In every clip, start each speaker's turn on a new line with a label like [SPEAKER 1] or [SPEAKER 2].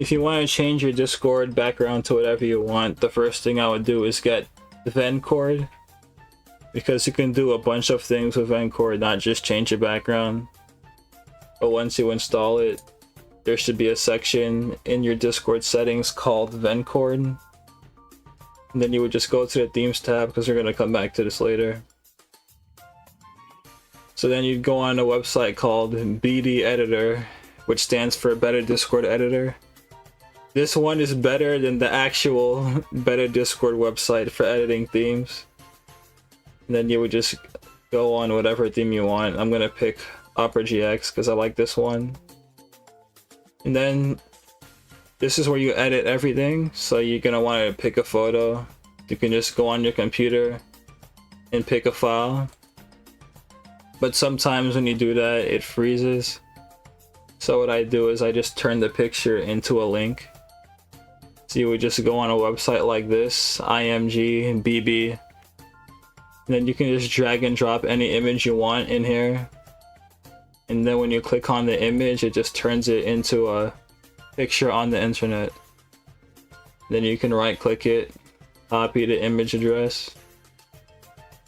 [SPEAKER 1] if you want to change your Discord background to whatever you want, the first thing I would do is get the Vencord, because you can do a bunch of things with Vencord, not just change your background. But once you install it, there should be a section in your Discord settings called Vencord. And then you would just go to the themes tab, because we're going to come back to this later. So then you'd go on a website called BD Editor, which stands for Better Discord Editor. This one is better than the actual Better Discord website for editing themes. And then you would just go on whatever theme you want. I'm gonna pick Opera GX because I like this one. And then this is where you edit everything. So you're gonna want to pick a photo. You can just go on your computer and pick a file. But sometimes when you do that, it freezes. So what I do is I just turn the picture into a link. So you would just go on a website like this, IMG BB. And then you can just drag and drop any image you want in here. And then when you click on the image, it just turns it into a picture on the internet. Then you can right click it, copy the image address,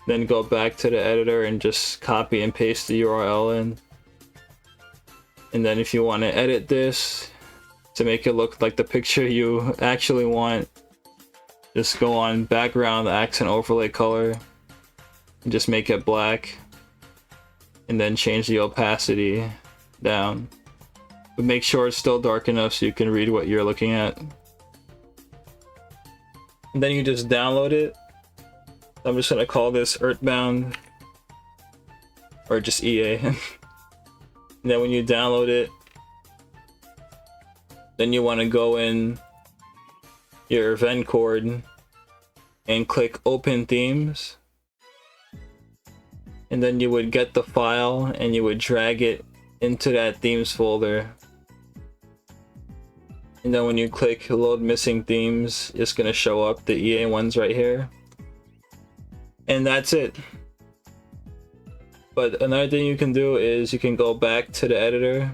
[SPEAKER 1] then go back to the editor and just copy and paste the URL in. And then if you want to edit this to make it look like the picture you actually want, just go on background, accent overlay color, and just make it black, and then change the opacity down. But make sure it's still dark enough so you can read what you're looking at. And then you just download it. I'm just gonna call this Earthbound, or just EA. And then when you download it, then you want to go in your Vencord and click Open Themes. And then you would get the file and you would drag it into that themes folder. And then when you click Load Missing Themes, it's going to show up the EA ones right here. And that's it. But another thing you can do is you can go back to the editor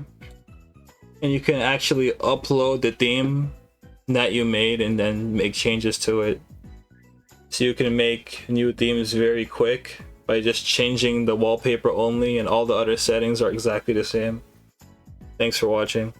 [SPEAKER 1] and you can actually upload the theme that you made and then make changes to it. So you can make new themes very quick by just changing the wallpaper only, and all the other settings are exactly the same. Thanks for watching.